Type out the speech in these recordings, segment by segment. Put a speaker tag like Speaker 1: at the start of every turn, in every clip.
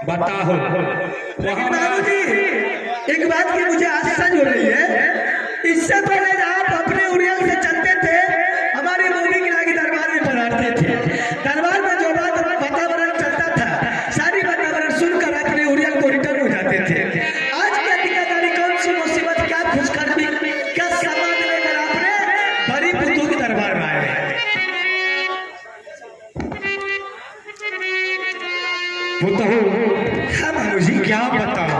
Speaker 1: बताओ।
Speaker 2: लेकिन बाबूजी एक बात की मुझे आश्चर्य हो रही है, इससे पहले आप अपने उड़ियल से चलते थे, हमारे मोदी किला के दरबार में पधारते थे। दरबार में जो बात वातावरण चलता था, सारी वातावरण सुनकर अपने उड़ियल को रिटर्न हो जाते थे। आज क्या दिक्कत, कौन सी मुसीबत, क्या खुशखबरी, क्या सामान लेकर आपने बड़ी पुतू के दरबार में आए?
Speaker 1: हाँ बाबूजी क्या बताओ,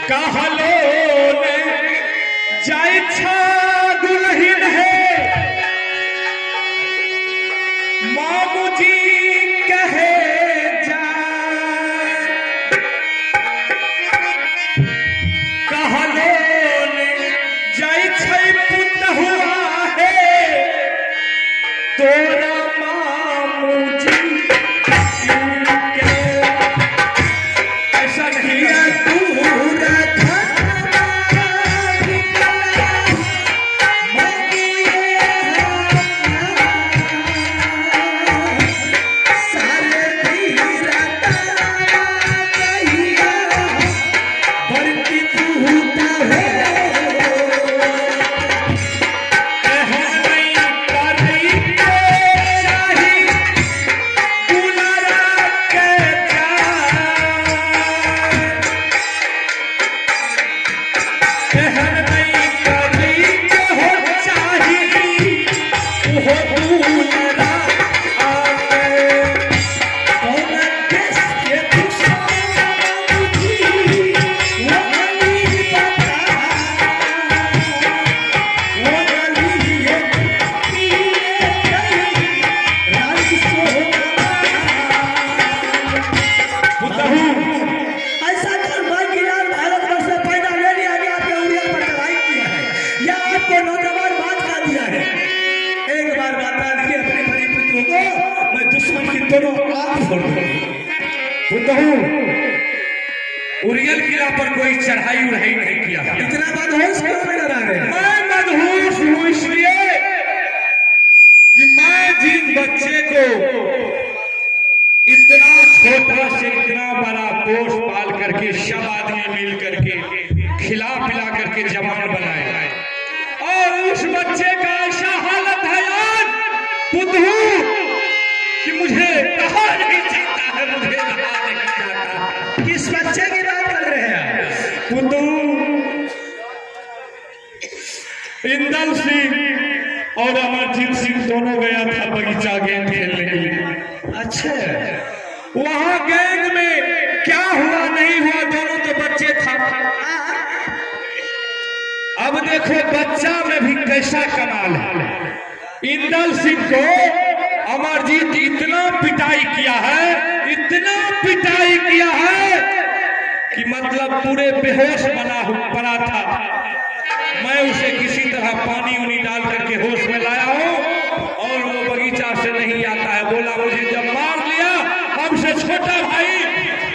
Speaker 1: कहलो जाय छा दुल्हन है, मामूजी कहे जा, कहलो जाय छै पुत हुआ है तोरा मामूजी। उड़ियल किला पर कोई चढ़ाई उड़ाई नहीं किया।
Speaker 2: इतना मदहोश क्यों नजर आ रहे हैं?
Speaker 1: मैं मदहोश हूँ इसलिए कि मैं जिन बच्चे को इतना छोटा से इतना बड़ा पोष पाल करके सब आदमी मिल करके खिला पिला करके जवान बनाए, और उस बच्चे का ऐसा हालत है आज पुतहू कि मुझे कहा नहीं जीता है, मुझे कहा नहीं जाता।
Speaker 2: किस बच्चे की बात कर रहे हैं?
Speaker 1: पुतहू इंदल सिंह और अमरजीत सिंह दोनों गया था बगीचा गेंद खेलने के लिए।
Speaker 2: अच्छा,
Speaker 1: वहां गेंद में देखो बच्चा में भी कैसा कमाल है। इंदल सिंह को अमरजीत इतना पिटाई किया है, इतना पिटाई किया है कि मतलब पूरे बेहोश पड़ा था। मैं उसे किसी तरह पानी उनी डाल करके होश में लाया हूँ और वो बगीचा से नहीं आता है। बोला मुझे जब मार लिया हमसे छोटा भाई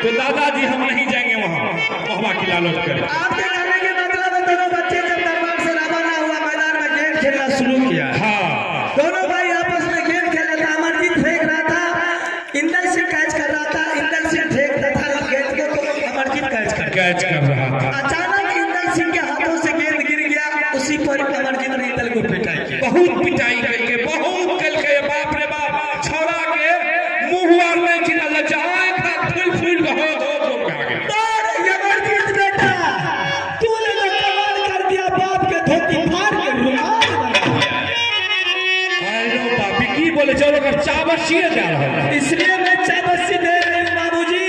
Speaker 1: तो दादाजी हम नहीं जाएंगे वहाँ मोहबा की लालच कर।
Speaker 2: आपके कहने के मतलब है दोनों बच्चे जब दरबार से रवाना हुआ मैदान में गेम खेलना शुरू किया।
Speaker 1: हाँ,
Speaker 2: दोनों भाई आपस में गेम खेल रहे थे। अमरजीत फेंक रहा था, इंदल सिंह कैच कर रहा था। इंदल सिंह फेंक रहा था गेंद को तो अमरजीत कैच कर
Speaker 1: रहा था।
Speaker 2: अचानक इंदल सिंह के हाथों से गेंद गिर गया। उसी पर अमरजीत ने इंदल को पिटाई की,
Speaker 1: बहुत पिटाई करके, बहुत करके, बाप रे बाप, छोड़ा के मुंह में चिल्ला जाए फूल फूल हो
Speaker 2: अमरजीत बेटा तूने तो कमाल कर दिया, बाप के धोती फाड़ के रुमाल बना दिया।
Speaker 1: हेलो बापी की बोले चलो कर चाबसिए जा रहा है।
Speaker 2: इसलिए मैं चाबसी दे रही हूँ बाबूजी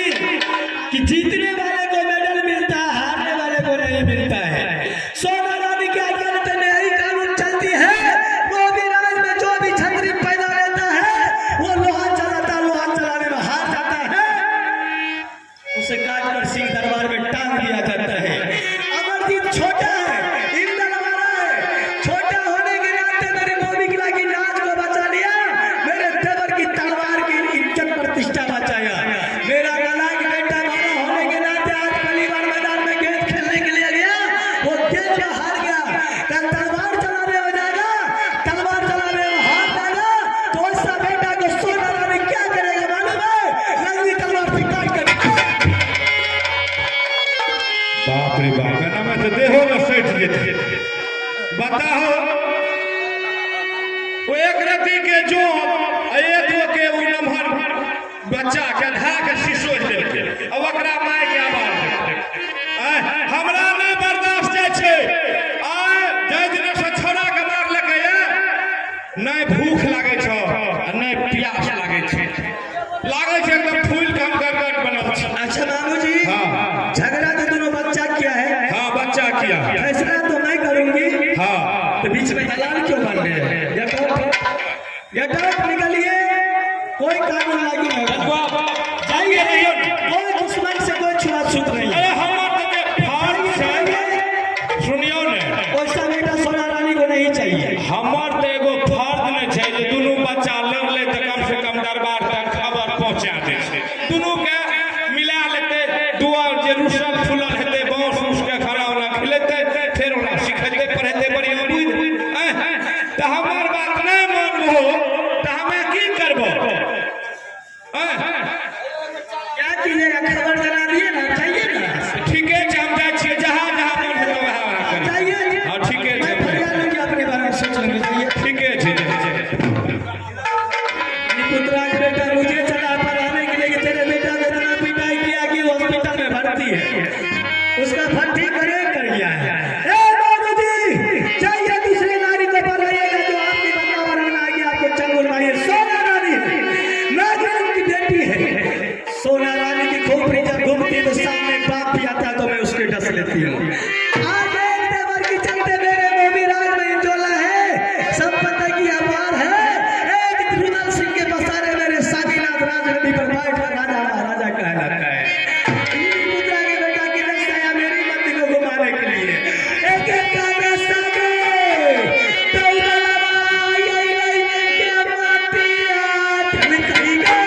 Speaker 2: कि जीतने वाले को मेडल मिलता है, हारने वाले को नहीं मिलता है। सोना रानी की अदालत में यही कानून चलती है। वो भी राज में जो भी छतरी पैदा रहता है वो लोहा चलाता, लोहा चलाने में हार जाता है, उसे काट कर सिंह दरबार में टांग दिया जाता है। अमरजीत छोटा है, इंदल बड़ा है। छोटा होने के नाते मेरी मोबी किला की लाज को बचा लिया, मेरे देवर की तलवार की इज्जत प्रतिष्ठा बचाया। मेरा नालायक बेटा बड़ा होने के नाते आज पहली बार मैदान में गेंद खेलने के लिए गया, वो गेंद में हार गया। कल तलवार चलाने में जाएगा, तलवार चलाने में हार जाएगा तो ऐसा बेटा को सोना रानी क्या करेगा मालूम है? नंगी तलवार से काट कर
Speaker 1: बाप रे बाप, कहना मैं तो देहो में सैठ जेते। बताओ वो एक रति के जो एक के उ नमहर बच्चा के धा के शीशो देलके, अब ओकरा माय के आवाज हमरा नहीं बर्दाश्त जाय छै। आय जय दिन से छोरा के मार लेके नहीं भूख लागे छ आ नहीं प्यास लागे छै, एकदम फूल कम गट बनल छै।
Speaker 2: अच्छा बाबूजी,
Speaker 1: हाँ,
Speaker 2: झगड़ा तो दोनों बच्चा किया है।
Speaker 1: हाँ बच्चा किया,
Speaker 2: फैसला तो मैं करूंगी।
Speaker 1: हाँ,
Speaker 2: तो बीच में दलाल क्यों बन रहे हैं? या तो निकलिए, कोई कानून लागू नहीं होगा। जाइए, कोई दुश्मन से कोई छुआछूत नहीं।
Speaker 1: अरे सुनियो ने,
Speaker 2: वैसा बेटा सोना रानी को नहीं चाहिए।
Speaker 1: हमार तो एगो फर्ज नहीं छै जे दोनों बच्चा लड़ ले तो कम से कम दरबार तक खबर पहुंचा दे छै। दोनों के मिला लेते, दुआर जे रुसल फुलल हेते, बांस उस के खड़ा होना खिलेते, फिर ओला सिखेते पढ़ेते बढ़िया बुझ। तो हमार बात नहीं मानबो तो हमें की करबो?
Speaker 2: क्या कीजिएगा? खबर जला दिए ना, चाहिए ना।
Speaker 1: ठीक है, हम जाए छिए जहाँ जहाँ मन हो वहाँ कर
Speaker 2: चाहिए।
Speaker 1: हाँ ठीक है,
Speaker 2: मैं फरियाद लूंगी, अपने बारे में सोच लेंगे। चाहिए,
Speaker 1: ठीक है, ठीक है।
Speaker 2: पुत्रा के बेटा मुझे चला पढ़ाने के लिए कि तेरे बेटा ने इतना पिटाई किया कि वो हॉस्पिटल में भर्ती है, उसका फल ठीक कर गया है। बाबूजी चाहिए दूसरी नारी को पढ़ाइएगा जो आपके वातावरण में आगे आपको चंगुल मारिए। सोना रानी नागराज की बेटी है। सोना रानी की खोपड़ी जब घूमती है तो सामने बाप भी आता है तो मैं उसके डस लेती हूँ। आगे देवर की चलते मेरे मोबी राज में इंजोला है, सब पता की अपार है। एक रुदल सिंह के बसारे मेरे साधीनाथ राजगद्दी पर बैठ कर राजा महाराजा कहलाता है। मुद्रा के बेटा की दशा या मेरी मत को घुमाने के लिए एक एक का रास्ता के तो उदलवा यही के मातिया ठनकई गा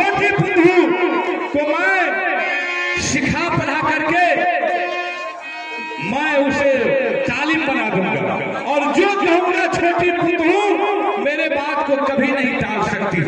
Speaker 1: छोटी बुद्धू को मैं सिखा पढ़ा करके मैं उसे तालीम बना दूंगा, और जो कहूंगा छोटी बुद्धू मेरे बात को कभी नहीं टाल सकती।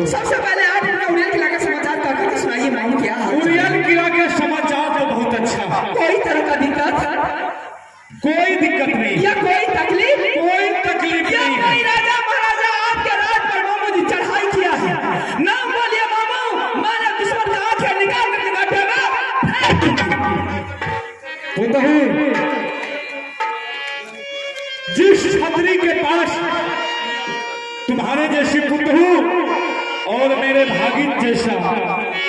Speaker 2: सबसे पहले आप उड़ियल किला का समाचार कहकर सुनाइए मालूम क्या हाल?
Speaker 1: उड़ियल किला के समाचार तो बहुत अच्छा,
Speaker 2: कोई तरह का दिक्कत
Speaker 1: कोई दिक्कत नहीं
Speaker 2: या कोई तकलीफ
Speaker 1: नहीं,
Speaker 2: कोई राजा महाराजा आपके राज पर मामू जी चढ़ाई किया है। नाम बोलिए मामू, माने दुश्मन का आंखें निकाल कर दिखाएगा।
Speaker 1: जिस छतरी के पास तुम्हारे जैसी पुत्र हूँ और मेरे भागिन जैसा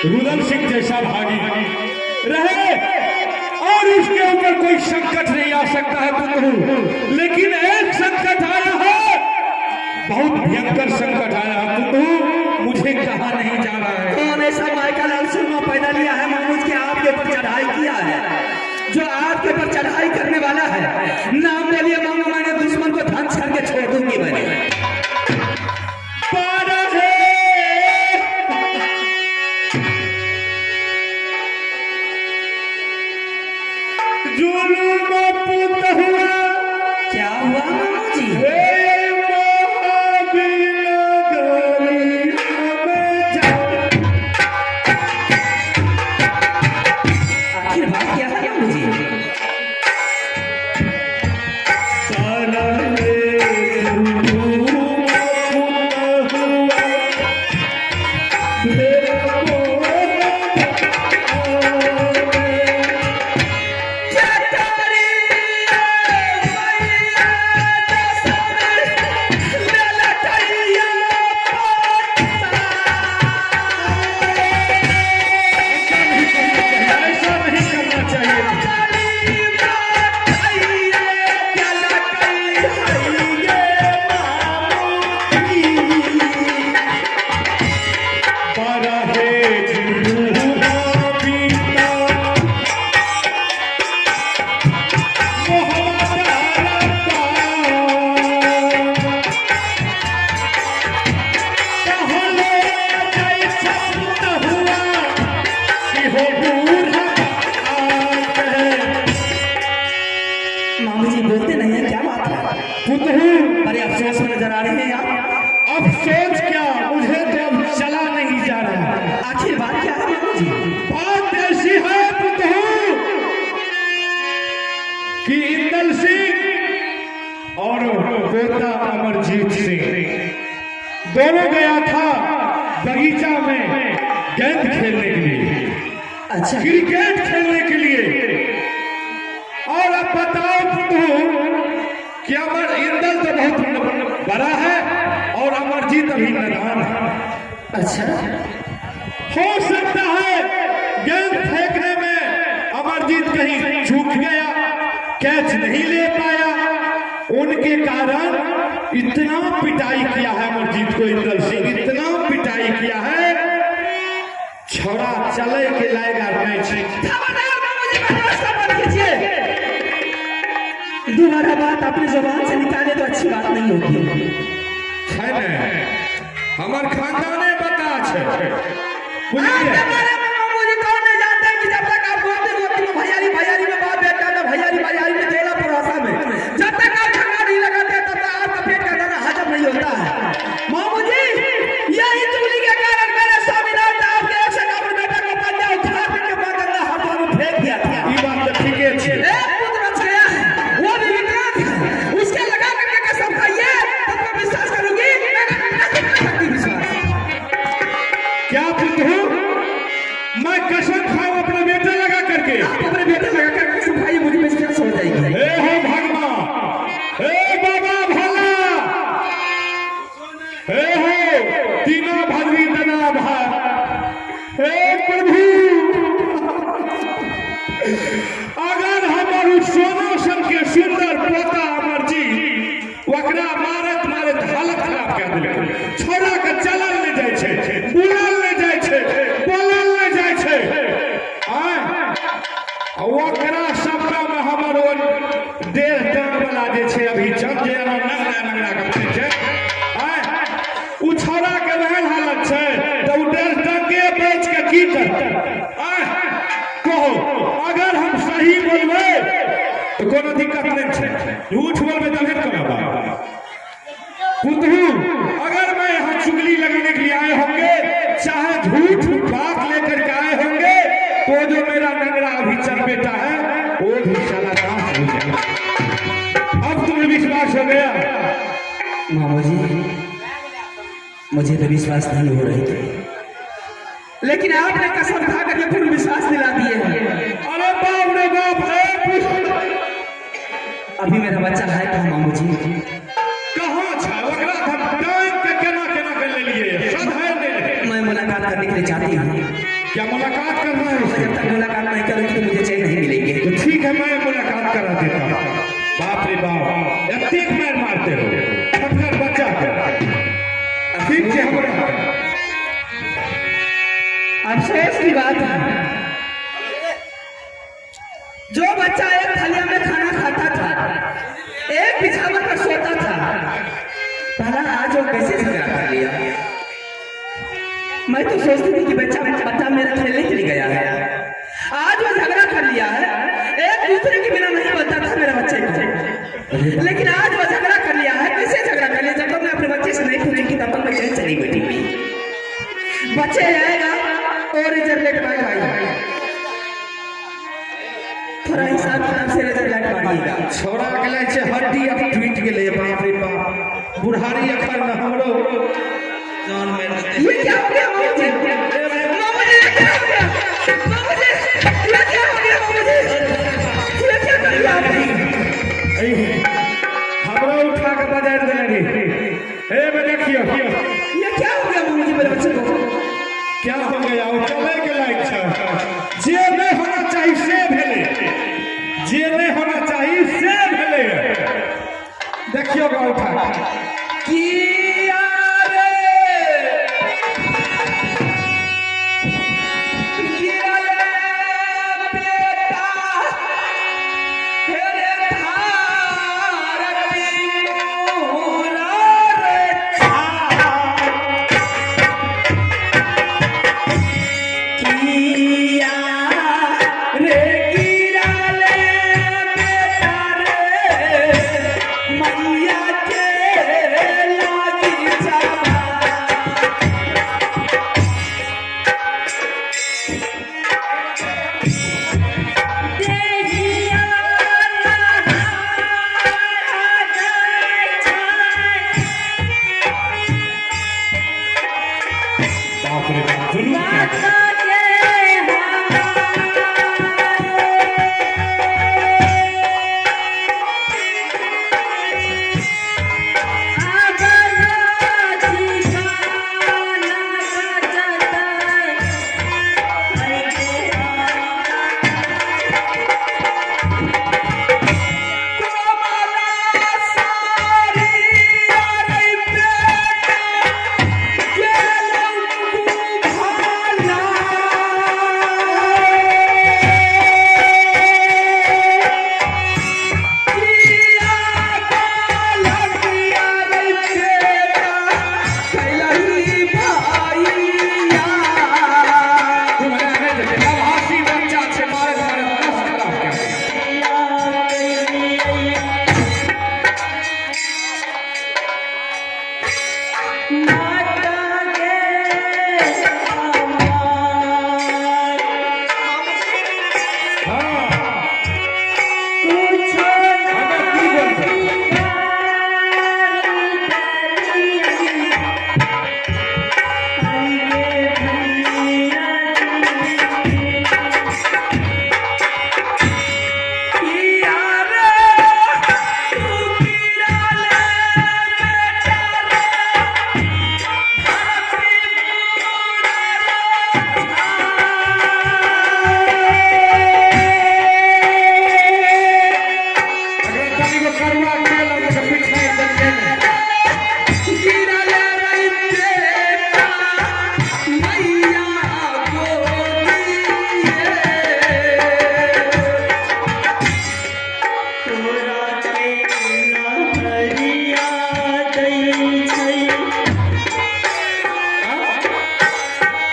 Speaker 1: रुदल सिंह जैसा भागी रहे और उसके ऊपर कोई संकट नहीं आ सकता है पुत्र, लेकिन एक संकट आया है, बहुत भयंकर संकट आया है पुत्र, मुझे कहा नहीं जा रहा है।
Speaker 2: कौन ऐसा माइकल अलसुमा पैदा लिया है मामूज के आपके ऊपर चढ़ाई किया है, जो आपके ऊपर चढ़ाई करने वाला है? नाम बोलिए मामू, मैंने दुश्मन को ध्वंस करके छोड़ दूंगी। मैंने नजर आ रहे हैं आप।
Speaker 1: अफसोस क्या, मुझे तो अब चला नहीं जा रहा।
Speaker 2: आखिर बात क्या है मामू जी?
Speaker 1: बात ऐसी है पुतहू कि इंदल सिंह और पोता अमरजीत सिंह दोनों गया था बगीचा में गेंद खेलने के लिए,
Speaker 2: अच्छा,
Speaker 1: क्रिकेट खेलने के लिए। और अब बताओ पुतहू कि अमर इंदल तो बहुत बड़ा है और अमरजीत अभी नादान है।
Speaker 2: अच्छा,
Speaker 1: हो सकता है गेंद फेंकने में अमरजीत कहीं चूक गया, कैच नहीं ले पाया, उनके कारण इतना पिटाई किया है अमरजीत को इंदल सिंह, इतना पिटाई किया है, छोड़ा चले के लाएगा मैच।
Speaker 2: दोबारा बात अपनी जुबान से निकाले तो अच्छी बात नहीं होगी।
Speaker 1: है ना, हमार खानदाने बता छे, बुझलिए?
Speaker 2: मुझे कौन नहीं जानता कि जब तक आप गोती गोती में भैयारी भैयारी में बाप बेटा में भैयारी भैयारी में तेला परोसा में जब तक आप झगड़ा नहीं लगाते तब तक आपका पेट का दाना हजम नहीं होता है। मामू जी, यही चुगली के कारण मेरे स्वामीनाथ आपके एक से अपने बेटा को कन्या उठा के बागंगा हाथों में फेंक दिया था।
Speaker 1: ई बात तो ठीक है छे।
Speaker 2: एक पुत्र बच गया है, वो भी विक्रांत है, उसके लगा करके कसम खाइए तब मैं विश्वास करूंगी। नहीं कर सकती विश्वास।
Speaker 1: क्या पुतहू, मैं कसम खाऊं अपने बेटे लगा करके?
Speaker 2: आप अपने बेटे लगा कर कसम खाइए, मुझे विश्वास हो जाएगी।
Speaker 1: हे हो भगवान, हे बाबा भला, हे हो तीनों भगवी तना भाई, हे प्रभु, अगर हमारू सोनो सन के सुंदर पोता अमरजीत वकरा मारत मारत हालत खराब कर दिले, छोड़ा के चलल ले जाय छे, बुलल ले जाय छे, बोलल ले जाय छे, वकरा सबका में हमारो देह टांग वाला जे छे अभी जब जे नंगरा नंगरा के छे, उ छोड़ा के रहल हालत छे तो उ देह टांगे बेच के की करते? कहो, अगर हम सही बोलबे तो कोनो दिक्कत नहीं छे, झूठ बोलबे तो नहीं करबा। पुतहू, अगर मैं यहाँ चुगली लगाने के लिए आए होंगे, चाहे झूठ बात लेकर के आए होंगे, तो जो मेरा नंगरा अभी चरपेटा है वो भी साला नाश हो जाएगा। अब तुम्हें विश्वास हो गया?
Speaker 2: मामू जी, मुझे तो विश्वास नहीं हो रही थी, लेकिन आपने कसम खा करके पूर्ण विश्वास दिला दिए हैं।
Speaker 1: अरे बाप रे बाप,
Speaker 2: अभी मेरा बच्चा है कहाँ मामू जी?
Speaker 1: कहाँ छा? ओकरा हम टाइम के केना केना कर ले लिए, सब है ने।
Speaker 2: मैं मुलाकात करने के लिए चाहती हूँ।
Speaker 1: क्या मुलाकात करना है?
Speaker 2: जब तक मुलाकात नहीं करूँगी तो मुझे चैन नहीं मिलेगी।
Speaker 1: तो ठीक है, मैं मुलाकात करा देता हूँ। बाप रे बाप, इतने मार मारते हो अपना बच्चा को। ठीक है,
Speaker 2: अफसोस की बात है, जो बच्चा एक थालिया में खाना खाता था, एक बिछावन पर सोता था, भला आज वो कैसे झगड़ा कर लिया? मैं तो सोचती थी कि बच्चा मेरा खेलने के लिए गया है, आज वो झगड़ा कर लिया है। एक दूसरे के बिना नहीं बनता था मेरा बच्चे को, लेकिन आज वो झगड़ा कर लिया है। कैसे झगड़ा कर लिया? जब तक मैं अपने बच्चे से नहीं पूछूंगी तब तक मैं चैन चली बैठी हुई। बच्चे आएगा और रिजल्ट भाई थोड़ा हिसाब किताब से रिजल्ट मारिएगा।
Speaker 1: छोड़ा गले छे, हड्डी अब टूट गेले, बाप रे बाप, बुढ़ारी अखर न हमरो जान में।
Speaker 2: ये क्या हो गया मामू जी? मामू जी, ये क्या हो गया? मामू जी, ये क्या हो गया मामू जी? ये क्या कर लिया आपने?
Speaker 1: हमरो उठा के बाजार देने रे। ए बे देखियो,
Speaker 2: ये क्या हो गया मामू जी मेरे बच्चे को?
Speaker 1: क्या हो गया? वो चले के लायक छे, जे नहीं होना चाहिए से भेले, जे नहीं होना चाहिए से भेले। देखियो बा उठा
Speaker 2: किया रे, किया रे बेटा
Speaker 1: बाप रे बाप, जुलूम क्या है।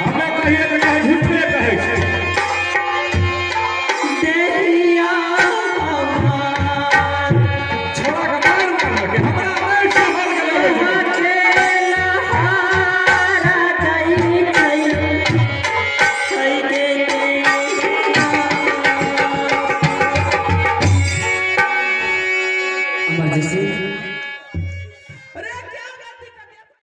Speaker 1: हमें कहिए तो झूठ